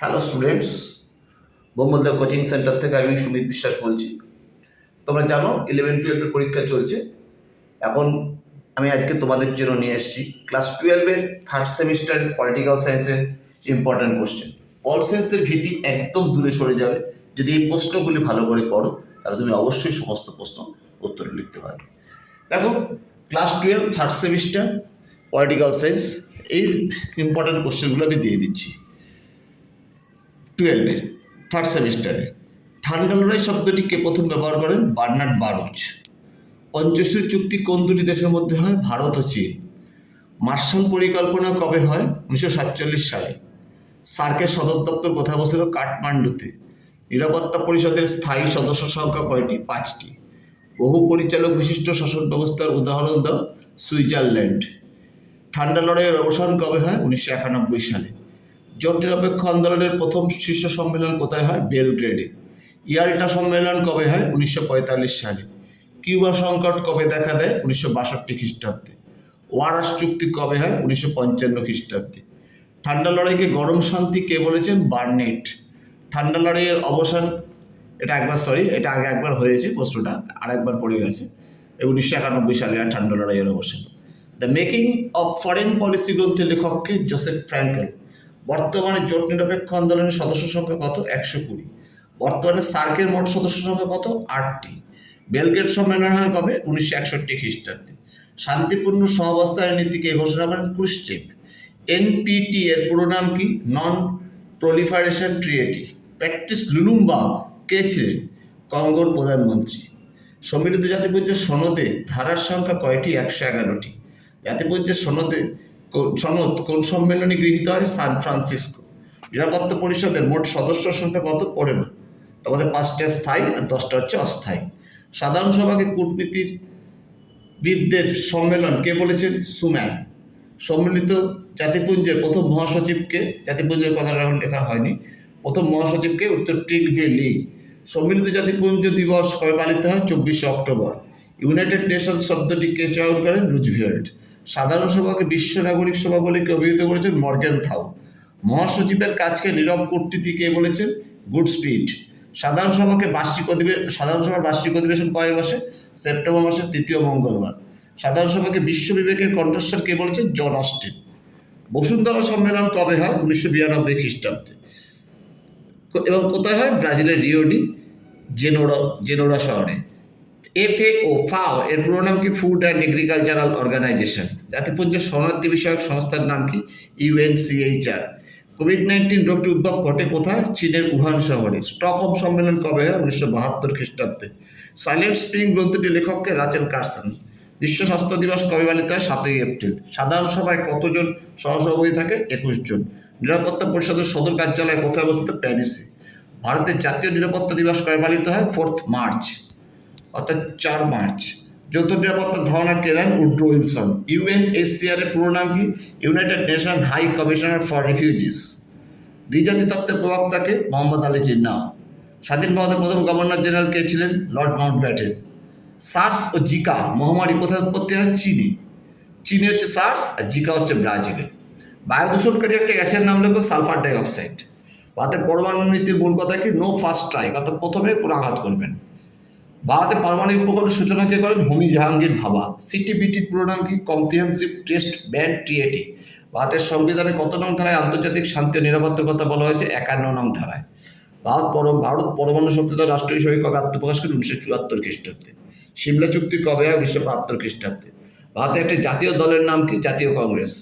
Hello students, বোম্বলদার coaching centre থেকে আমি সুমিত বিশ্বাস বলছি। তোমরা জানো 11-12 পরীক্ষা চলছে। এখন আমি আজকে তোমাদের জন্য নিয়ে এসেছি ক্লাস 12 থার্ড সেমিস্টার পলিটিক্যাল সায়েন্সের ইম্পর্ট্যান্ট কোশ্চেন। পল সায়েন্সের ভীতি একদম দূরে সরে যাবে যদি এই প্রশ্নগুলি ভালো করে পড়ো, তাহলে তুমি অবশ্যই সমস্ত প্রশ্ন উত্তর লিখতে পারবে। দেখো, class 12 third semester political science এই ইম্পর্ট্যান্ট কোশ্চেনগুলো আমি দিয়ে দিচ্ছি। 12 থার্ড সেমিস্টারে ঠান্ডা লড়াই শব্দটি কে প্রথম ব্যবহার করেন? বার্নার্ড বারুচ। পঞ্চশীল চুক্তি কোন দুটি দেশের মধ্যে হয়? ভারত ও চীন। মার্শাল পরিকল্পনা কবে হয়? 1947 সালে। সার্কের সদর দপ্তর কোথায় অবস্থিত? কাঠমান্ডুতে। নিরাপত্তা পরিষদের স্থায়ী সদস্য সংখ্যা কয়টি? 5টি। বহু পরিচালক বিশিষ্ট শাসন ব্যবস্থার উদাহরণ দাও। সুইজারল্যান্ড। ঠান্ডা লড়াইয়ের অবসান কবে হয়? 1991 সালে। জোট নিরপেক্ষ আন্দোলনের প্রথম শীর্ষ সম্মেলন কোথায় হয়? বেলগ্রেডে। ইয়াল্টা সম্মেলন কবে হয়? 1945 সালে। কিউবা সংকট কবে দেখা দেয়? 1962 খ্রিস্টাব্দে। ওয়ারাস চুক্তি কবে হয়? 1955 খ্রিস্টাব্দে। ঠান্ডা লড়াইকে গরম শান্তি কে বলেছেন? বার্নেট। ঠান্ডা লড়াইয়ের অবসান, এটা আগে একবার হয়েছে প্রশ্নটা, আর একবার পড়ে গেছে। 1991 সালে আর ঠান্ডা লড়াইয়ের অবসান। The making of foreign policy গ্রন্থের লেখককে? Joseph Frankl. বর্তমানে জোট নিরপেক্ষ আন্দোলনের সদস্য সংখ্যা কত? 120। বর্তমানে সার্কের মোট সদস্য সংখ্যা কত? 8টি। বেলগ্রেড সম্মেলন হয় কবে? 1961 খ্রিস্টাব্দে। শান্তিপূর্ণ সহাবস্থানের নীতিকে ঘোষণা করেন ক্রুশ্চেভ। এনপিটি এর পুরো নাম কি? নন প্রলিফারেশন ট্রিটি। প্র্যাকটিস লুলুম্বা কে ছিলেন? কঙ্গোর প্রধানমন্ত্রী। সম্মিলিত জাতিপুঞ্জের সনদে ধারার সংখ্যা কয়টি? 111টি। জাতিপুঞ্জের সনদ কোন সম্মেলনে গৃহীত হয়? San Francisco. নিরাপত্তা পরিষদের মোট সদস্য সংখ্যা কত? 15। তোমাদের 5টা স্থায়ী আর 10টা হচ্ছে অস্থায়ী। সাধারণ সভাকে কূটনীতিবিদদের সম্মেলন কে বলেছেন? সুম্যান। সম্মিলিত জাতিপুঞ্জের প্রথম মহাসচিবকে? জাতিপুঞ্জের কথাটা এখন লেখা হয়নি। প্রথম মহাসচিবকে? উত্তর ট্রিগভেলি। সম্মিলিত জাতিপুঞ্জ দিবস কবে পালিত হয়? 24 অক্টোবর। ইউনাইটেড নেশনস শব্দটি কে চয়ন করেন? রুজভেল্ট। সাধারণ সভাকে বিশ্ব নাগরিক সভা বলে কে অভিহিত করেছেন? মর্গেনথাউ। মহাসচিবের কাজকে নীরব কূটনীতি কে বলেছেন? গুডস্পিড। সাধারণ সভার বার্ষিক অধিবেশন কবে বসে? সেপ্টেম্বর মাসের 3য় মঙ্গলবার। সাধারণ সভাকে বিশ্ব বিবেকের কণ্ঠস্বর কে বলেছেন? John Austen. বসুন্ধরা সম্মেলন কবে হয়? 1992 খ্রিস্টাব্দে। এবং কোথায় হয়? ব্রাজিলের রিও ডি জেনেরো শহরে। FAO এর পুরো নাম কি? Food and agricultural organization. জাতিপুঞ্জের শরণার্থী বিষয়ক সংস্থার নাম কি? UNCHR। কোভিড-19 রোগটি উদ্ভব ঘটে কোথায়? চীনের উহান শহরে। স্টকহোম সম্মেলন কবে হয়? 1972 খ্রিস্টাব্দে। সাইলেন্ট স্প্রিং গ্রন্থটির লেখককে? Rachel Carson. বিশ্ব স্বাস্থ্য দিবস কবে পালিত হয়? 7ই এপ্রিল। সাধারণ সভায় কতজন সহসভাপতি থাকে? 21 জন। নিরাপত্তা পরিষদের সদর কার্যালয় কোথায় অবস্থিত? প্যারিসে। ভারতের জাতীয় নিরাপত্তা দিবস কবে পালিত হয়? 4 মার্চ, অর্থাৎ 4 মার্চ। যৌথ নিরাপত্তার ধারণা কে দেন? Woodrow Wilson. UNHCR এর পুরো নাম কি? United Nation High Commissioner for Refugees. দ্বিজাতি তত্ত্বের প্রবক্তাকে? মোহাম্মদ আলী জিন্নাহ। স্বাধীন ভারতের প্রথম গভর্নর জেনারেল কে ছিলেন? Lord Mountbatten. সার্স ও জিকা মহামারী কোথায় উৎপত্তি হয়? চীনে। চীনে হচ্ছে সার্স আর জিকা হচ্ছে ব্রাজিলে। বায়ু দূষণকারী একটা গ্যাসের নাম লেখো? Sulphur dioxide. ভারতের পরমাণু নীতির মূল কথা কি? নো ফার্স্ট স্ট্রাইক, অর্থাৎ প্রথমে কোনো আঘাত করবেন। ভারতে পারমাণবিক প্রকল্পের সূচনা কে করেন? হোমি জাহাঙ্গীর ভাবা। CTBTর পুরো নাম কি? কম্প্রিহেন্সিভ টেস্ট ব্যান্ড ট্রিটি। ভারতের সংবিধানে কত নং ধারায় আন্তর্জাতিক শান্তি ও নিরাপত্তার কথা বলা হয়েছে? 51 নং ধারায়। ভারত পরমাণু শক্তিধর রাষ্ট্র হিসেবে কবে আত্মপ্রকাশ করে? 1974 খ্রিস্টাব্দে। সিমলা চুক্তি কবে হয়? 1972 খ্রিস্টাব্দে। ভারতের একটি জাতীয় দলের নাম কি? জাতীয় কংগ্রেস।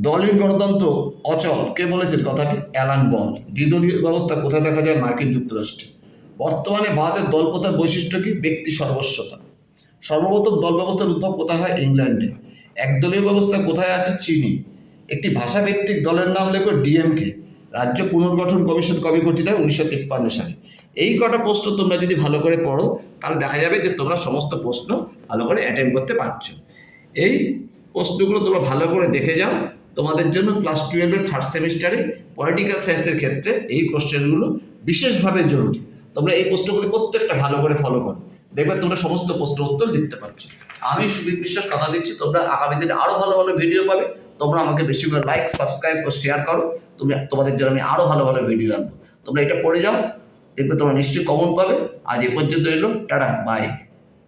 দলীয় গণতন্ত্র অচল কে বলেছেন কথাটি? Alan Ball. দ্বিদলীয় ব্যবস্থা কোথায় দেখা যায়? মার্কিন যুক্তরাষ্ট্রে। বর্তমানে ভারতের দল প্রথার বৈশিষ্ট্য কি? ব্যক্তি সর্বস্বতা। সর্বপ্রথম দল ব্যবস্থার উদ্ভব কোথায় হয়? ইংল্যান্ডে। একদলীয় ব্যবস্থা কোথায় আছে? চীনে। একটি ভাষাভিত্তিক দলের নাম লেখো? DMK। রাজ্য পুনর্গঠন কমিশন কবে গঠিত হয়? 1953 সালে। এই কটা প্রশ্ন তোমরা যদি ভালো করে পড়ো, তাহলে দেখা যাবে যে তোমরা সমস্ত প্রশ্ন ভালো করে অ্যাটেন্ড করতে পারছো। এই প্রশ্নগুলো তোমরা ভালো করে দেখে যাও। তোমাদের জন্য ক্লাস 12 থার্ড সেমিস্টারে পলিটিক্যাল সায়েন্সের ক্ষেত্রে এই কোশ্চেনগুলো বিশেষভাবে জরুরি। তোমরা এই প্রশ্নগুলি প্রত্যেকটা ভালো করে ফলো করো, দেখবে তোমরা সমস্ত প্রশ্ন উত্তর লিখতে পারছো। আমি সুমিত বিশ্বাস কথা দিচ্ছি, তোমরা আগামী দিনে আরো ভালো ভালো ভিডিও পাবে। তোমরা আমাকে বেশি করে লাইক, সাবস্ক্রাইব ও শেয়ার করো। তোমাদের জন্য আমি আরও ভালো ভালো ভিডিও আনবো। তোমরা এটা পড়ে যাও, দেখবে তোমরা নিশ্চয়ই কমন পাবে। আজ এ পর্যন্ত এলো, টাটা, বাই।